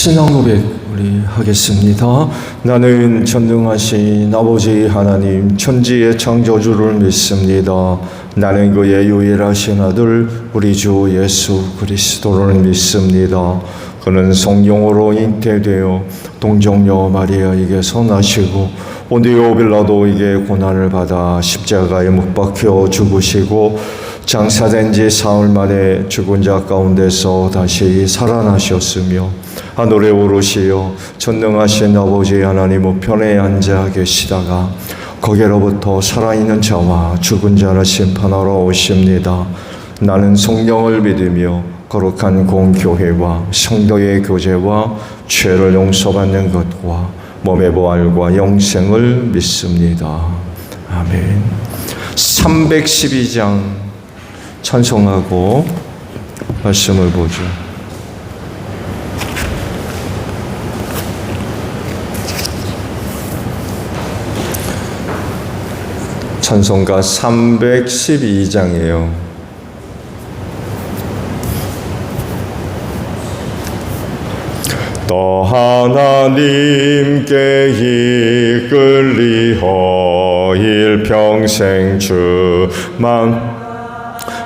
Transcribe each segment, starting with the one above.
신앙 고백 우리 하겠습니다. 나는 전능하신 아버지 하나님 천지의 창조주를 믿습니다. 나는 그의 유일하신 아들 우리 주 예수 그리스도를 믿습니다. 그는 성령으로 잉태되어 동정녀 마리아에게서 나시고 본디오 빌라도에게 고난을 받아 십자가에 못 박혀 죽으시고 장사된 지 사흘 만에 죽은 자 가운데서 다시 살아나셨으며 하늘에 오르시어 전능하신 아버지 하나님 우편에 앉아 계시다가 거기로부터 살아있는 자와 죽은 자를 심판하러 오십니다. 나는 성령을 믿으며 거룩한 공교회와 성도의 교제와 죄를 용서받는 것과 몸의 부활과 영생을 믿습니다. 아멘. 312장 찬송하고 말씀을 보죠. 찬송가 312장이에요. 또 하나님께 이끌리어 일평생 주만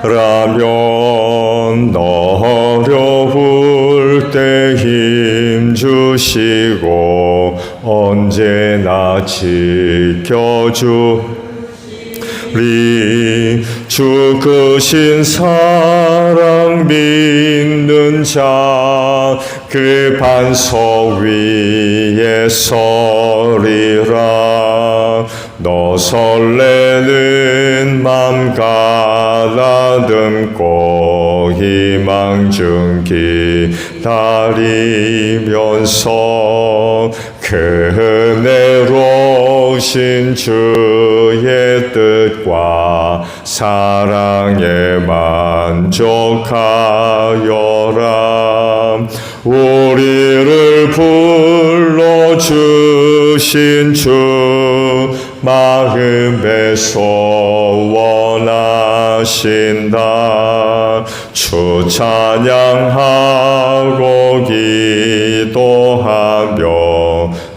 라면 어려울 때 힘 주시고 언제나 지켜주리 주 크신 사랑 믿는 자 그 반석 위에 서리라 너 설레는 맘 가다듬고 희망 중 기다리면서 그 은혜로우신 주의 뜻과 사랑에 만족하여라 우리를 불러주신 주 마음에서 원하신다 주 찬양하고 기도하며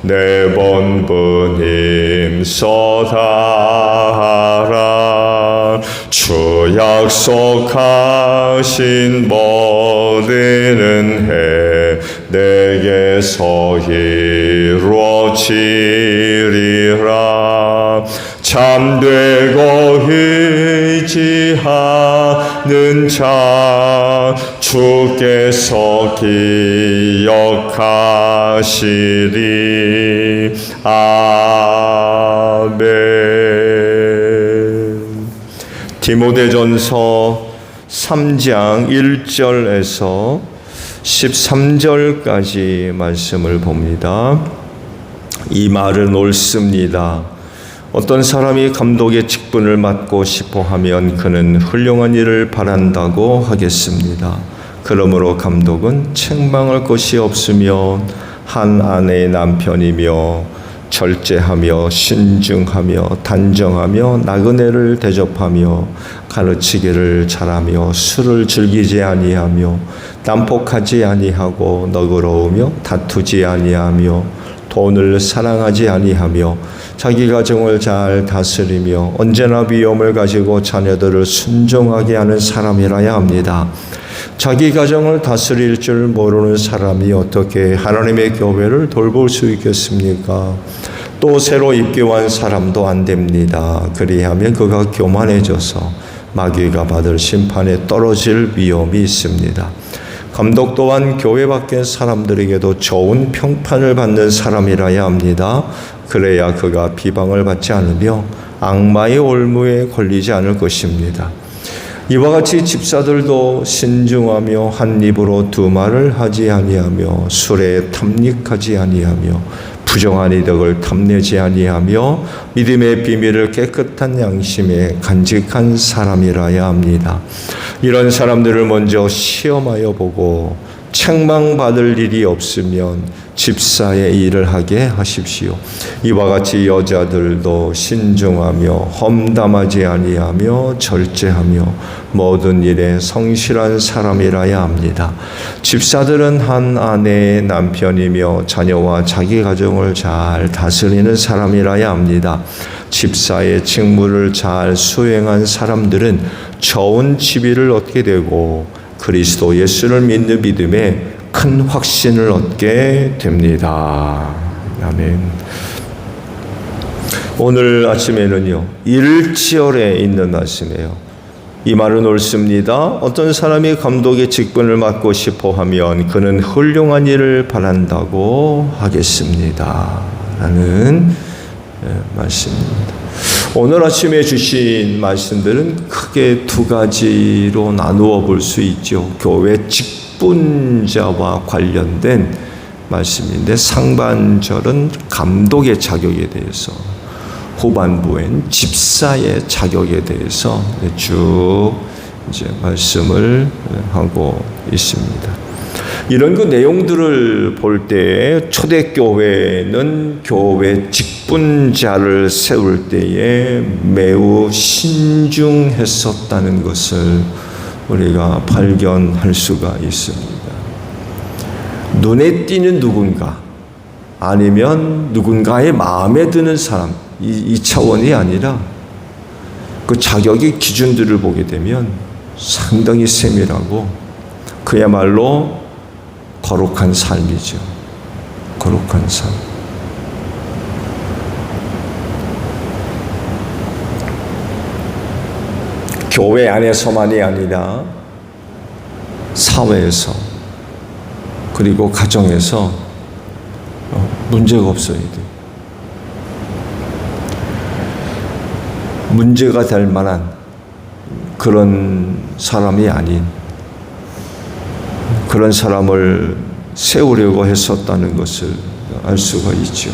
네 번분 힘써 다하라 주 약속하신 모든 해 내게서 이루어지리라 잠들고 의지하는 자 주께서 기억하시리 아멘. 디모데전서 3장 1절에서 13절까지 말씀을 봅니다. 이 말은 옳습니다. 어떤 사람이 감독의 직분을 맡고 싶어 하면 그는 훌륭한 일을 바란다고 하겠습니다. 그러므로 감독은 책망할 것이 없으며 한 아내의 남편이며 절제하며 신중하며 단정하며 나그네를 대접하며 가르치기를 잘하며 술을 즐기지 아니하며 난폭하지 아니하고 너그러우며 다투지 아니하며 돈을 사랑하지 아니하며 자기 가정을 잘 다스리며 언제나 비움을 가지고 자녀들을 순종하게 하는 사람이라야 합니다. 자기 가정을 다스릴 줄 모르는 사람이 어떻게 하나님의 교회를 돌볼 수 있겠습니까? 또 새로 입교한 사람도 안 됩니다. 그리하면 그가 교만해져서 마귀가 받을 심판에 떨어질 위험이 있습니다. 감독 또한 교회 밖의 사람들에게도 좋은 평판을 받는 사람이라야 합니다. 그래야 그가 비방을 받지 않으며 악마의 올무에 걸리지 않을 것입니다. 이와 같이 집사들도 신중하며 한 입으로 두 말을 하지 아니하며 술에 탐닉하지 아니하며 부정한 이득을 탐내지 아니하며 믿음의 비밀을 깨끗한 양심에 간직한 사람이라야 합니다. 이런 사람들을 먼저 시험하여 보고 책망받을 일이 없으면 집사의 일을 하게 하십시오. 이와 같이 여자들도 신중하며 험담하지 아니하며 절제하며 모든 일에 성실한 사람이라야 합니다. 집사들은 한 아내의 남편이며 자녀와 자기 가정을 잘 다스리는 사람이라야 합니다. 집사의 직무를 잘 수행한 사람들은 좋은 지위를 얻게 되고 그리스도 예수를 믿는 믿음에 큰 확신을 얻게 됩니다. 아멘. 오늘 아침에는요, 일절에 있는 말씀이에요. 이 말은 옳습니다. 어떤 사람이 감독의 직분을 맡고 싶어 하면 그는 훌륭한 일을 바란다고 하겠습니다. 라는 말씀입니다. 오늘 아침에 주신 말씀들은 크게 두 가지로 나누어 볼 수 있죠. 교회 직분자와 관련된 말씀인데 상반절은 감독의 자격에 대해서, 후반부엔 집사의 자격에 대해서 쭉 이제 말씀을 하고 있습니다. 이런 그 내용들을 볼 때 초대교회는 교회 직분자를 세울 때에 매우 신중했었다는 것을 우리가 발견할 수가 있습니다. 눈에 띄는 누군가 아니면 누군가의 마음에 드는 사람, 이 차원이 아니라 그 자격의 기준들을 보게 되면 상당히 세밀하고 그야말로 거룩한 삶이죠. 거룩한 삶. 교회 안에서만이 아니라 사회에서 그리고 가정에서 문제가 없어야 돼. 문제가 될 만한 그런 사람이 아닌 그런 사람을 세우려고 했었다는 것을 알 수가 있죠.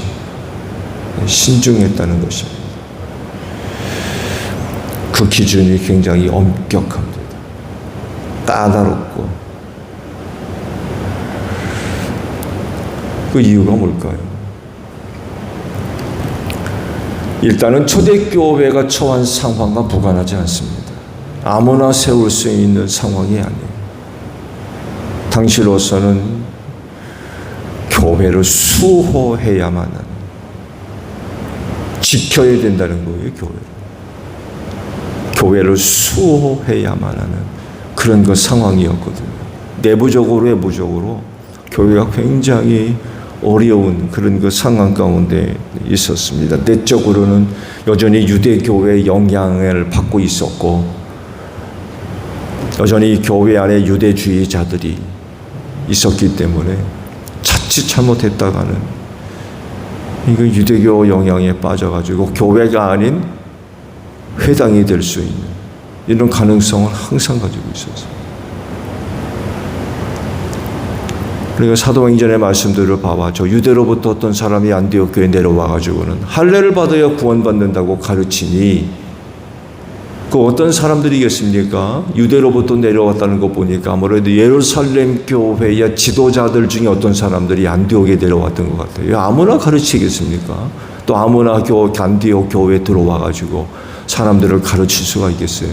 신중했다는 것입니다. 그 기준이 굉장히 엄격합니다. 까다롭고. 그 이유가 뭘까요? 일단은 초대교회가 처한 상황과 무관하지 않습니다. 아무나 세울 수 있는 상황이 아니에요. 당시로서는 교회를 수호해야만 하는, 지켜야 된다는 거예요. 교회를 수호해야만 하는 그런 그 상황이었거든요. 내부적으로 외부적으로 교회가 굉장히 어려운 그런 그 상황 가운데 있었습니다. 내적으로는 여전히 유대교회의 영향을 받고 있었고 여전히 교회 안에 유대주의자들이 있었기 때문에 자칫 잘못했다가는 이거 유대교 영향에 빠져가지고 교회가 아닌 회당이 될 수 있는 이런 가능성을 항상 가지고 있었어요. 그러니까 사도행전의 말씀들을 봐봐죠. 유대로부터 어떤 사람이 안디옥 교회에 내려와가지고는 할례를 받아야 구원받는다고 가르치니 그 어떤 사람들이겠습니까? 유대로부터 내려왔다는 거 보니까 아무래도 예루살렘 교회의 지도자들 중에 어떤 사람들이 안디옥에 내려왔던 것 같아요. 아무나 가르치겠습니까? 또 아무나 안디옥 교회에 들어와가지고 사람들을 가르칠 수가 있겠어요?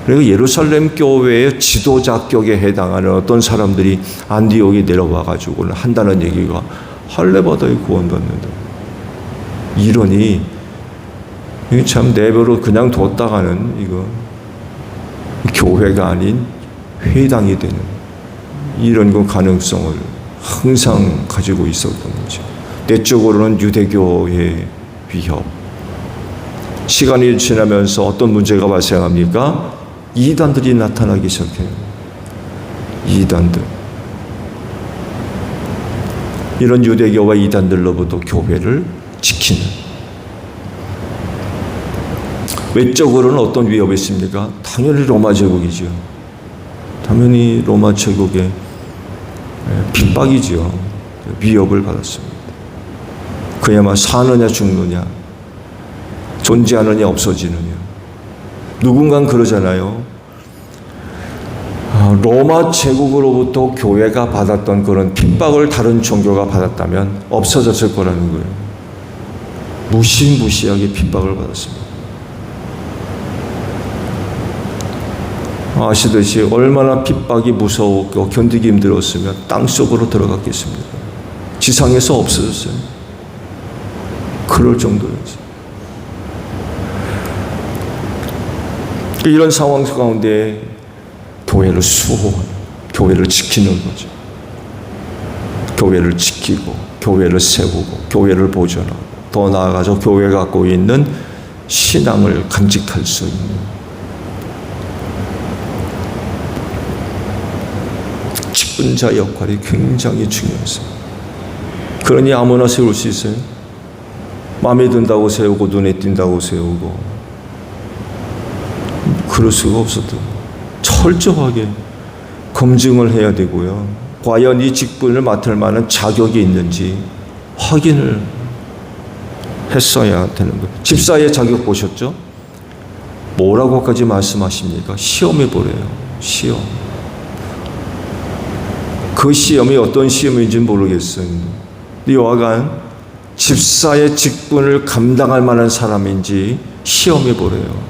그리고 예루살렘 교회의 지도자격에 해당하는 어떤 사람들이 안디옥에 내려와가지고는 한다는 얘기가 할례 받아야 구원받는다. 이러니 이게 참 내버려 그냥 뒀다가는 이거 교회가 아닌 회당이 되는 이런 그 가능성을 항상 가지고 있었던 거죠. 내적으로는 유대교의 위협. 시간이 지나면서 어떤 문제가 발생합니까? 이단들이 나타나기 시작해요. 이단들. 이런 유대교와 이단들로부터 교회를 지키는. 외적으로는 어떤 위협이 있습니까? 당연히 로마 제국이죠. 당연히 로마 제국의 핍박이죠. 위협을 받았습니다. 그야말로 사느냐 죽느냐, 존재하느냐 없어지느냐. 누군가는 그러잖아요. 로마 제국으로부터 교회가 받았던 그런 핍박을 다른 종교가 받았다면 없어졌을 거라는 거예요. 무시무시하게 핍박을 받았습니다. 아시듯이 얼마나 핍박이 무서웠고 견디기 힘들었으면 땅속으로 들어갔겠습니까? 지상에서 없어졌어요. 그럴 정도였어요. 이런 상황 가운데 교회를 수호하는, 교회를 지키는 거죠. 교회를 지키고, 교회를 세우고, 교회를 보존하고, 더 나아가서 교회가 갖고 있는 신앙을 간직할 수 있는 직분자 역할이 굉장히 중요해서. 그러니 아무나 세울 수 있어요? 마음에 든다고 세우고 눈에 띈다고 세우고 그럴 수가 없어도 철저하게 검증을 해야 되고요. 과연 이 직분을 맡을 만한 자격이 있는지 확인을 했어야 되는 거예요. 집사의 자격 보셨죠? 뭐라고까지 말씀하십니까? 시험해 보래요. 시험. 그 시험이 어떤 시험인지는 모르겠어요. 여하간 집사의 직분을 감당할 만한 사람인지 시험해 보래요.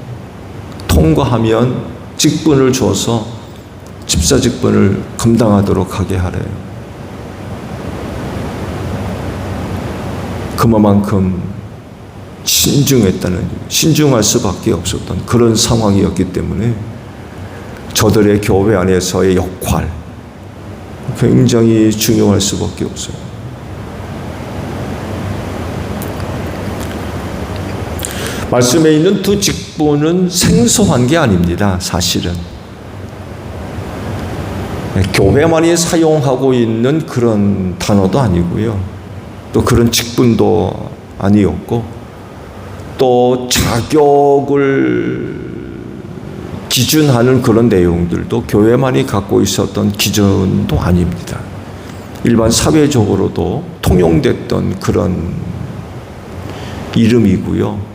통과하면 직분을 줘서 집사 직분을 감당하도록 하게 하래요. 그만큼 신중할 수밖에 없었던 그런 상황이었기 때문에 저들의 교회 안에서의 역할 굉장히 중요할 수밖에 없어요. 말씀에 있는 두 직분은 생소한 게 아닙니다. 사실은 교회만이 사용하고 있는 그런 단어도 아니고요. 또 그런 직분도 아니었고 또 자격을 기준하는 그런 내용들도 교회만이 갖고 있었던 기준도 아닙니다. 일반 사회적으로도 통용됐던 그런 이름이고요.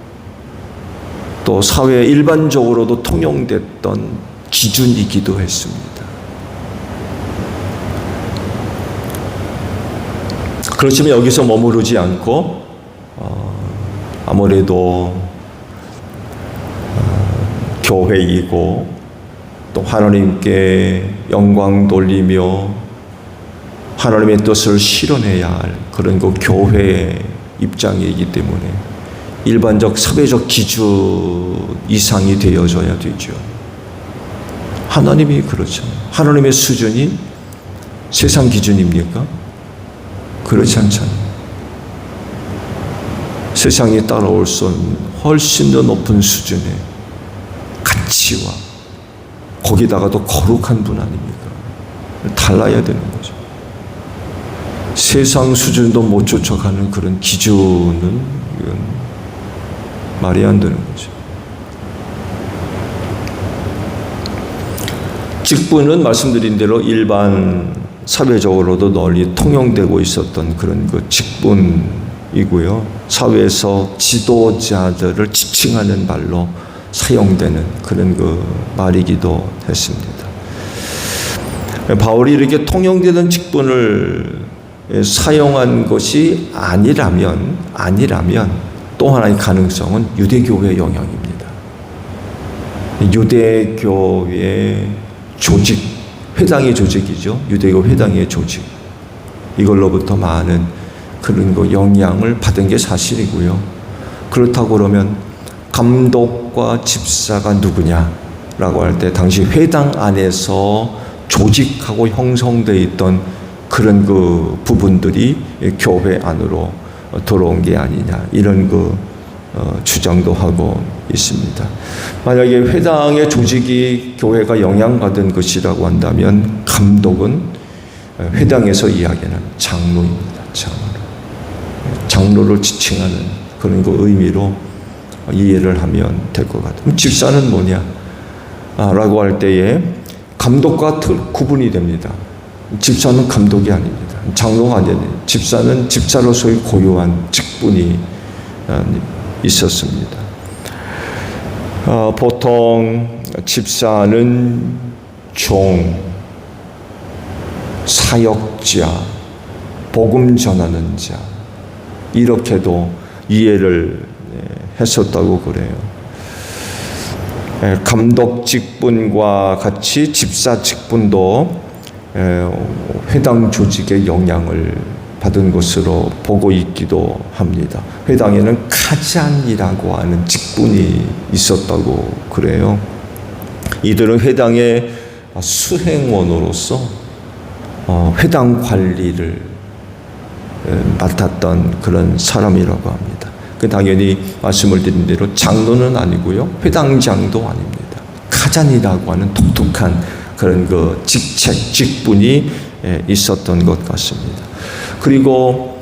또 사회 일반적으로도 통용됐던 기준이기도 했습니다. 그렇지만 여기서 머무르지 않고 아무래도 교회이고 또 하나님께 영광 돌리며 하나님의 뜻을 실현해야 할 그런 그 교회의 입장이기 때문에 일반적 사회적 기준 이상이 되어져야 되죠. 하나님이 그렇죠. 하나님의 수준이 세상 기준입니까? 그렇지 않잖아요. 세상이 따라올 수 없는 훨씬 더 높은 수준의 가치와 거기다가도 거룩한 분 아닙니까? 달라야 되는 거죠. 세상 수준도 못 쫓아가는 그런 기준은 이건 말이 안 되는 거죠. 직분은 말씀드린 대로 일반 사회적으로도 널리 통용되고 있었던 그런 그 직분이고요. 사회에서 지도자들을 지칭하는 말로 사용되는 그런 그 말이기도 했습니다. 바울이 이렇게 통용되는 직분을 사용한 것이 아니라면 또 하나의 가능성은 유대교회의 영향입니다. 유대교회의 조직, 회당의 조직이죠. 유대교 회당의 조직. 이걸로부터 많은 그런 거 영향을 받은 게 사실이고요. 그렇다고 그러면 감독과 집사가 누구냐라고 할 때 당시 회당 안에서 조직하고 형성되어 있던 그런 그 부분들이 교회 안으로 들어온 게 아니냐 이런 그 주장도 하고 있습니다. 만약에 회당의 조직이 교회가 영향받은 것이라고 한다면 감독은 회당에서 이야기하는 장로입니다. 장로를 지칭하는 그런 그 의미로 이해를 하면 될 것 같아요. 그럼 집사는 뭐냐? 라고 할 때에 감독과 구분이 됩니다. 집사는 감독이 아닙니다. 장로가 아니에요. 집사는 집사로서의 고유한 직분이 있었습니다. 보통 집사는 종, 사역자, 복음 전하는 자, 이렇게도 이해를 했었다고 그래요. 감독 직분과 같이 집사 직분도 회당 조직의 영향을 받은 것으로 보고 있기도 합니다. 회당에는 카잔이라고 하는 직분이 있었다고 그래요. 이들은 회당의 수행원으로서 회당 관리를 맡았던 그런 사람이라고 합니다. 당연히 말씀을 드린 대로 장로는 아니고요, 회당장도 아닙니다. 카잔이라고 하는 독특한 그런 그 직분이 있었던 것 같습니다. 그리고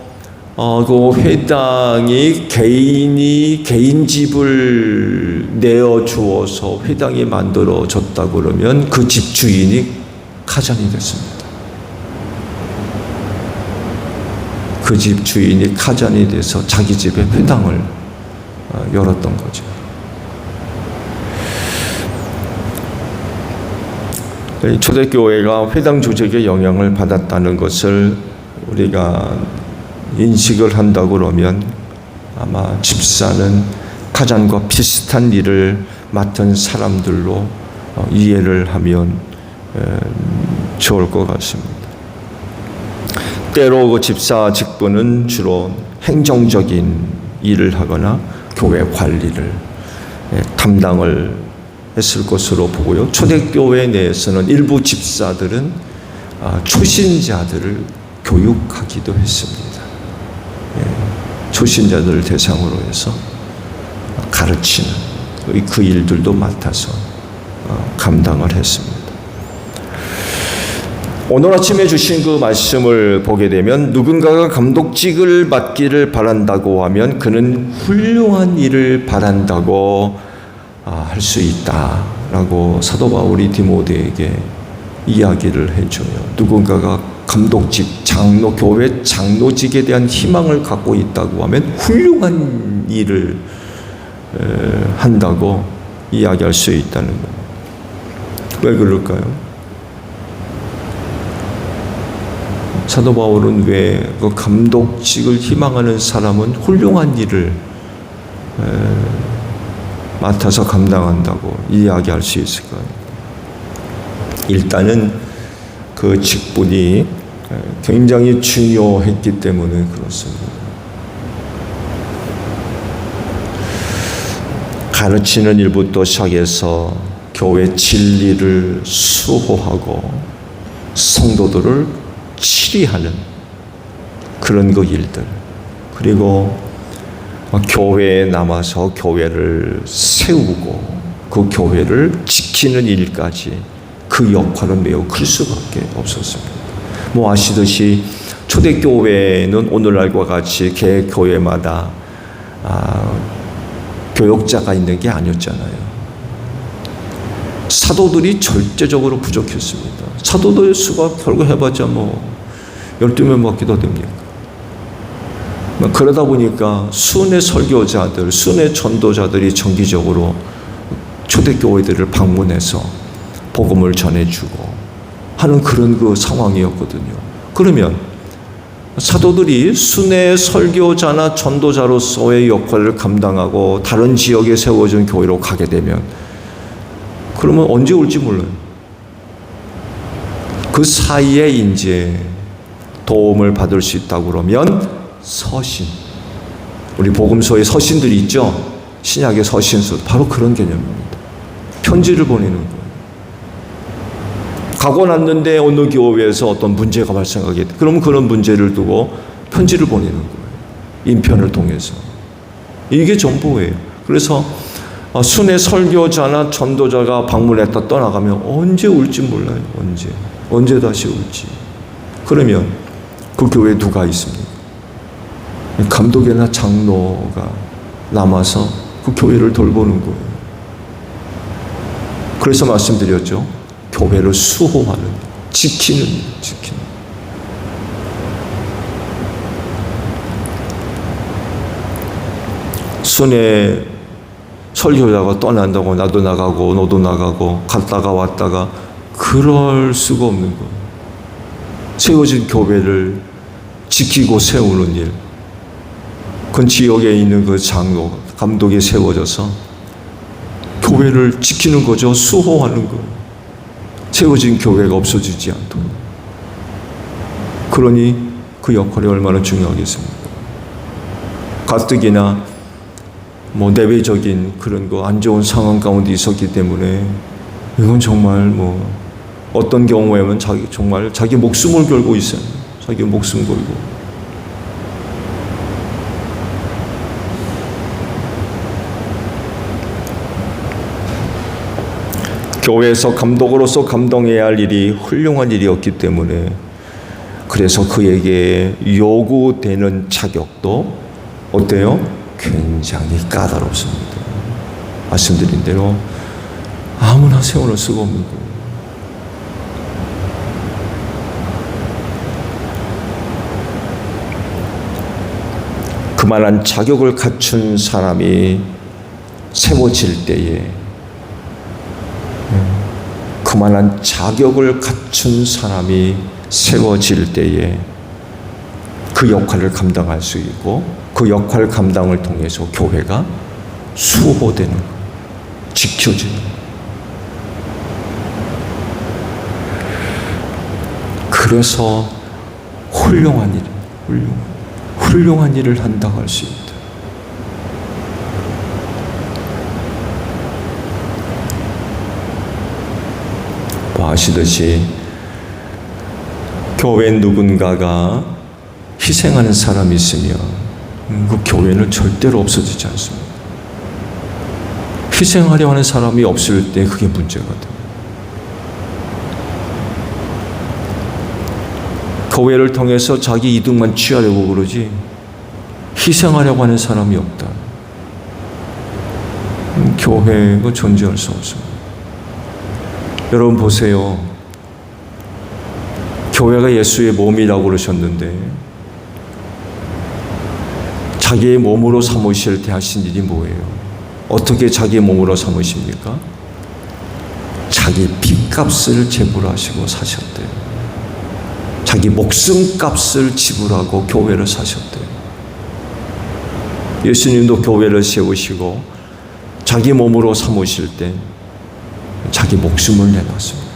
그 회당이 개인 집을 내어 주어서 회당이 만들어졌다 그러면 그 집 주인이 카잔이 됐습니다. 그 집 주인이 카잔이 돼서 자기 집에 회당을 열었던 거죠. 초대교회가 회당 조직의 영향을 받았다는 것을 우리가 인식을 한다고 그러면 아마 집사는 카잔과 비슷한 일을 맡은 사람들로 이해를 하면 좋을 것 같습니다. 때로 그 집사 직분은 주로 행정적인 일을 하거나 교회 관리를 담당을 했을 것으로 보고요. 초대교회 내에서는 일부 집사들은 초신자들을 교육하기도 했습니다. 초신자들을 대상으로 해서 가르치는 그 일들도 맡아서 감당을 했습니다. 오늘 아침에 주신 그 말씀을 보게 되면 누군가가 감독직을 맡기를 바란다고 하면 그는 훌륭한 일을 바란다고 할 수 있다라고 사도 바울이 디모데에게 이야기를 해줘요. 누군가가 감독직, 장로, 교회 장로직에 대한 희망을 갖고 있다고 하면 훌륭한 일을 한다고 이야기할 수 있다는 겁니다. 왜 그럴까요? 사도 바울은 왜 그 감독직을 희망하는 사람은 훌륭한 일을 맡아서 감당한다고 이야기할 수 있을까요? 일단은 그 직분이 굉장히 중요했기 때문에 그렇습니다. 가르치는 일부터 시작해서 교회 진리를 수호하고 성도들을 치리하는 그런 그 일들, 그리고 교회에 남아서 교회를 세우고 그 교회를 지키는 일까지 그 역할은 매우 클 수밖에 없었습니다. 아시듯이 초대교회는 오늘날과 같이 개 교회마다 교역자가 있는 게 아니었잖아요. 사도들이 절대적으로 부족했습니다. 사도들의 수가 결국 해봤자 12명밖에 됩니까? 그러다 보니까 수뇌 설교자들, 수뇌 전도자들이 정기적으로 초대교회들을 방문해서 복음을 전해주고 하는 그런 그 상황이었거든요. 그러면 사도들이 수뇌 설교자나 전도자로서의 역할을 감당하고 다른 지역에 세워진 교회로 가게 되면 그러면 언제 올지 몰라요. 그 사이에 이제 도움을 받을 수 있다고 그러면 서신, 우리 복음서에 서신들이 있죠. 신약의 서신서, 바로 그런 개념입니다. 편지를 보내는 거예요. 가고 났는데 어느 교회에서 어떤 문제가 발생하게 돼. 그러면 그런 문제를 두고 편지를 보내는 거예요. 인편을 통해서. 이게 전부예요. 그래서 순회 설교자나 전도자가 방문했다 떠나가면 언제 올지 몰라요. 언제 다시 올지. 그러면 그 교회에 누가 있습니까? 감독이나 장로가 남아서 그 교회를 돌보는 거예요. 그래서 말씀드렸죠. 교회를 수호하는, 지키는. 순회 설교자가 떠난다고 나도 나가고 너도 나가고 갔다가 왔다가 그럴 수가 없는 거예요. 세워진 교회를 지키고 세우는 일, 그 지역에 있는 그 장로, 감독이 세워져서 교회를 지키는 거죠. 수호하는 거. 세워진 교회가 없어지지 않도록. 그러니 그 역할이 얼마나 중요하겠습니까? 가뜩이나 내외적인 그런 거 안 좋은 상황 가운데 있었기 때문에 이건 정말 어떤 경우에는 정말 자기 목숨을 걸고 있어요. 자기 목숨 걸고. 교회에서 감독으로서 감당해야 할 일이 훌륭한 일이었기 때문에 그래서 그에게 요구되는 자격도 어때요? 굉장히 까다롭습니다. 말씀드린 대로 아무나 세워놓을 수가 없는 거예요. 그만한 자격을 갖춘 사람이 세워질 때에 그만한 자격을 갖춘 사람이 세워질 때에 그 역할을 감당할 수 있고 그 역할 감당을 통해서 교회가 수호되는 거예요. 지켜지는 거예요. 그래서 훌륭한 일을 한다고 할 수 있다. 아시듯이 교회 누군가가 희생하는 사람이 있으면 그 교회는 절대로 없어지지 않습니다. 희생하려 하는 사람이 없을 때 그게 문제가 돼요. 교회를 통해서 자기 이득만 취하려고 그러지 희생하려고 하는 사람이 없다. 교회가 존재할 수 없습니다. 여러분 보세요. 교회가 예수의 몸이라고 그러셨는데 자기의 몸으로 삼으실 때 하신 일이 뭐예요? 어떻게 자기의 몸으로 삼으십니까? 자기 피값을 지불하시고 사셨대요. 자기 목숨값을 지불하고 교회를 사셨대요. 예수님도 교회를 세우시고 자기 몸으로 삼으실 때 자기 목숨을 내놨습니다.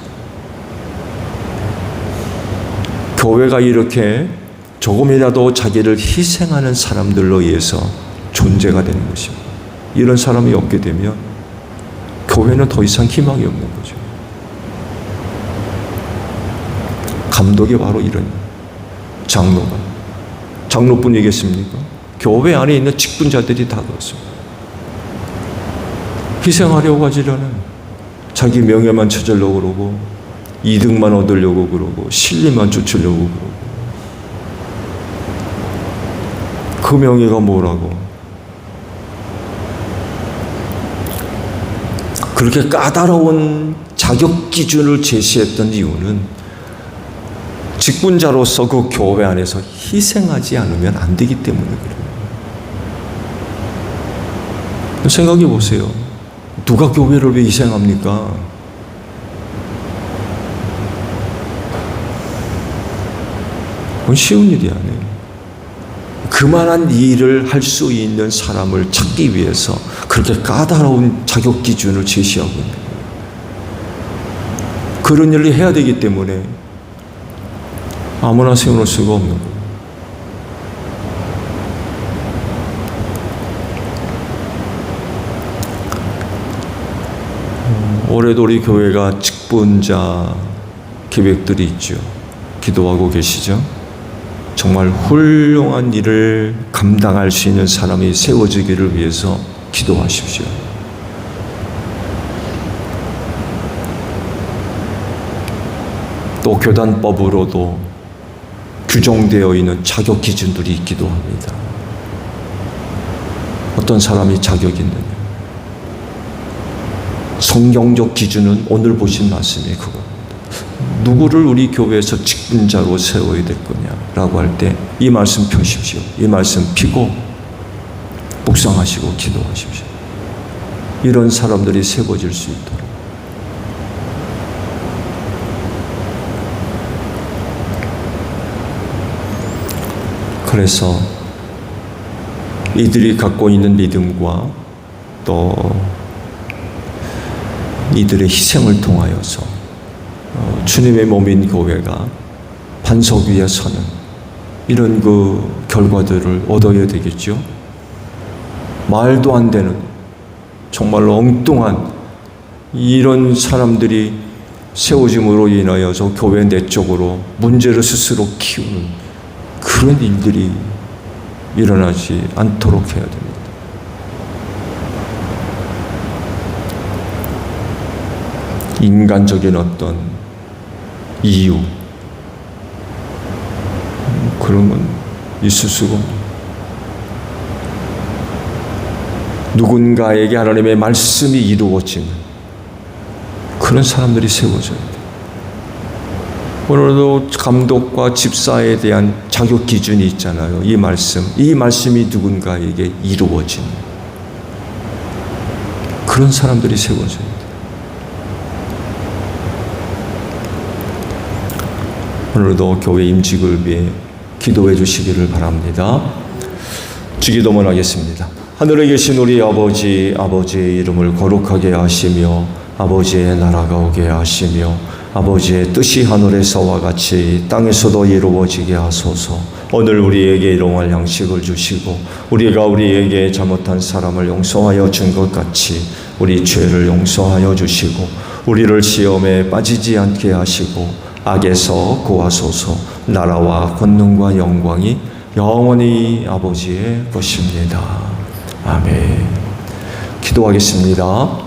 교회가 이렇게 조금이라도 자기를 희생하는 감사람들로 의해서 존재가 되는 것입니다. 이런 사람이 없게 되면 교회는 더 이상 희망이 없는 거죠. 감독이 바로 이런 장로뿐이겠습니까? 교회 안에 있는 직분자들이 다 그렇습니다. 희생하려고 하지라는 자기 명예만 찾으려고 그러고 이득만 얻으려고 그러고 신리만 쫓으려고 그러고 그 명예가 뭐라고 그렇게 까다로운 자격 기준을 제시했던 이유는 직분자로서 그 교회 안에서 희생하지 않으면 안 되기 때문에 그래요. 생각해 보세요. 누가 교회를 왜 희생합니까? 그건 쉬운 일이 아니에요. 그만한 일을 할 수 있는 사람을 찾기 위해서 그렇게 까다로운 자격 기준을 제시하고 있는 거예요. 그런 일을 해야 되기 때문에 아무나 세워놓을 수가 없는 거예요. 올해도 우리 교회가 직분자 계획들이 있죠. 기도하고 계시죠? 정말 훌륭한 일을 감당할 수 있는 사람이 세워지기를 위해서 기도하십시오. 또 교단법으로도 규정되어 있는 자격 기준들이 있기도 합니다. 어떤 사람이 자격이 있느냐? 성경적 기준은 오늘 보신 말씀이 그겁니다. 누구를 우리 교회에서 직분자로 세워야 될 거냐라고 할 때 이 말씀 펴십시오. 이 말씀 피고 묵상하시고 기도하십시오. 이런 사람들이 세워질 수 있도록. 그래서 이들이 갖고 있는 믿음과 또 이들의 희생을 통하여서 주님의 몸인 교회가 반석 위에 서는 이런 그 결과들을 얻어야 되겠죠. 말도 안 되는 정말로 엉뚱한 이런 사람들이 세워짐으로 인하여서 교회 내적으로 문제를 스스로 키우는 그런 일들이 일어나지 않도록 해야 됩니다. 인간적인 어떤 이유 그런 건 있을 수가 없는, 누군가에게 하나님의 말씀이 이루어지는 그런 사람들이 세워져야 돼요. 오늘도 감독과 집사에 대한 자격 기준이 있잖아요. 이 말씀이 누군가에게 이루어지는 그런 사람들이 세워져야 돼요. 오늘도 교회 임직을 위해 기도해 주시기를 바랍니다. 주기도문 하겠습니다. 하늘에 계신 우리 아버지, 아버지의 이름을 거룩하게 하시며 아버지의 나라가 오게 하시며 아버지의 뜻이 하늘에서와 같이 땅에서도 이루어지게 하소서. 오늘 우리에게 일용할 양식을 주시고 우리가 우리에게 잘못한 사람을 용서하여 준 것 같이 우리 죄를 용서하여 주시고 우리를 시험에 빠지지 않게 하시고 악에서 구하소서. 나라와 권능과 영광이 영원히 아버지의 것입니다. 아멘. 기도하겠습니다.